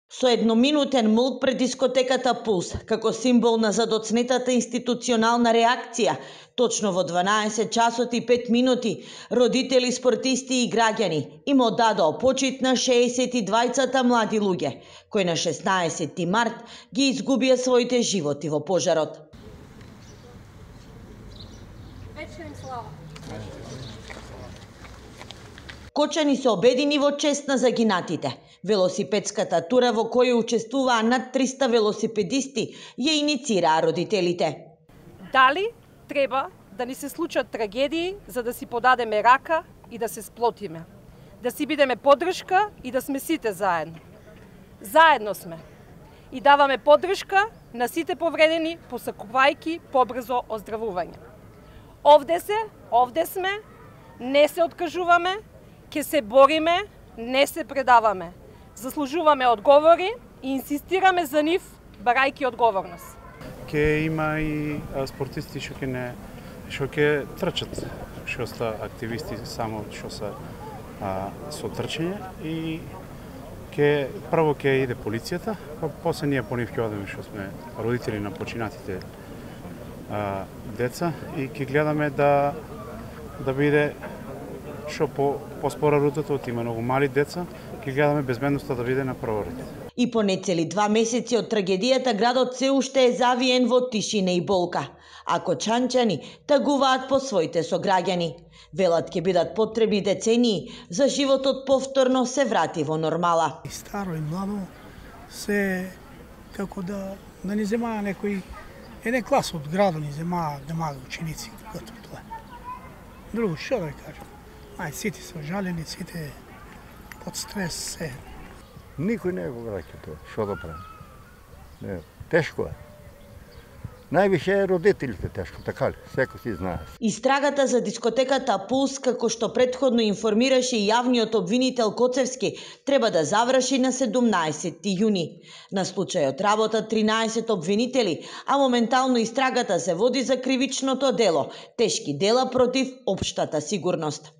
Со едноминутен молк пред дискотеката Пулс, како символ на задоцнетата институционална реакција, точно во 12 часот и 5 минути, родители, спортисти и граѓани им оддадоа почит на 62 млади луѓе, кои на 16 март ги изгубија своите животи во пожарот. Вечна им слава. Кочани се обедини во чест на загинатите. Велосипедската тура во која учествуваа над 300 велосипедисти ја иницираа родителите. Дали треба да ни се случат трагедии за да си подадеме рака и да се сплотиме? Да си бидеме поддршка и да сме сите заедно. Заедно сме. И даваме поддршка на сите повредени, посакувајќи побрзо оздравување. Овде сме, не се откажуваме, ќе се бориме, не се предаваме. Заслужуваме одговори и инсистираме за нив, барајќи одговорност. Ке има и спортисти што ќе трчат, што се активисти само што се со трчање и прво ќе иде полицијата, па после ние по нив ќе одиме што сме родители на починатите деца и ќе гледаме да биде што поспора рутата, од има многу мали деца, ќе гледаме безбедноста да биде на прво ред. И по нецели 2 месеци од трагедијата градот се уште е завиен во тишина и болка, а кочанчани тагуваат по своите сограѓани. Велат ќе бидат потребни децении за животот повторно се врати во нормала. И старо и младо се како да ни земаа некој еден клас од градот ни земаа ученици, како тоа. Друго што да кажам. Сите се ожалени, сите под стрес се. Никој не го враќа тоа, што да прави. Тешко е. Највише е родителите тешко, така ли? Секој си знае. Истрагата за дискотеката Пулс, како што претходно информираше и јавниот обвинител Коцевски, треба да заврши на 17 јуни. На случајот работат 13 обвинители, а моментално истрагата се води за кривичното дело, тешки дела против општата сигурност.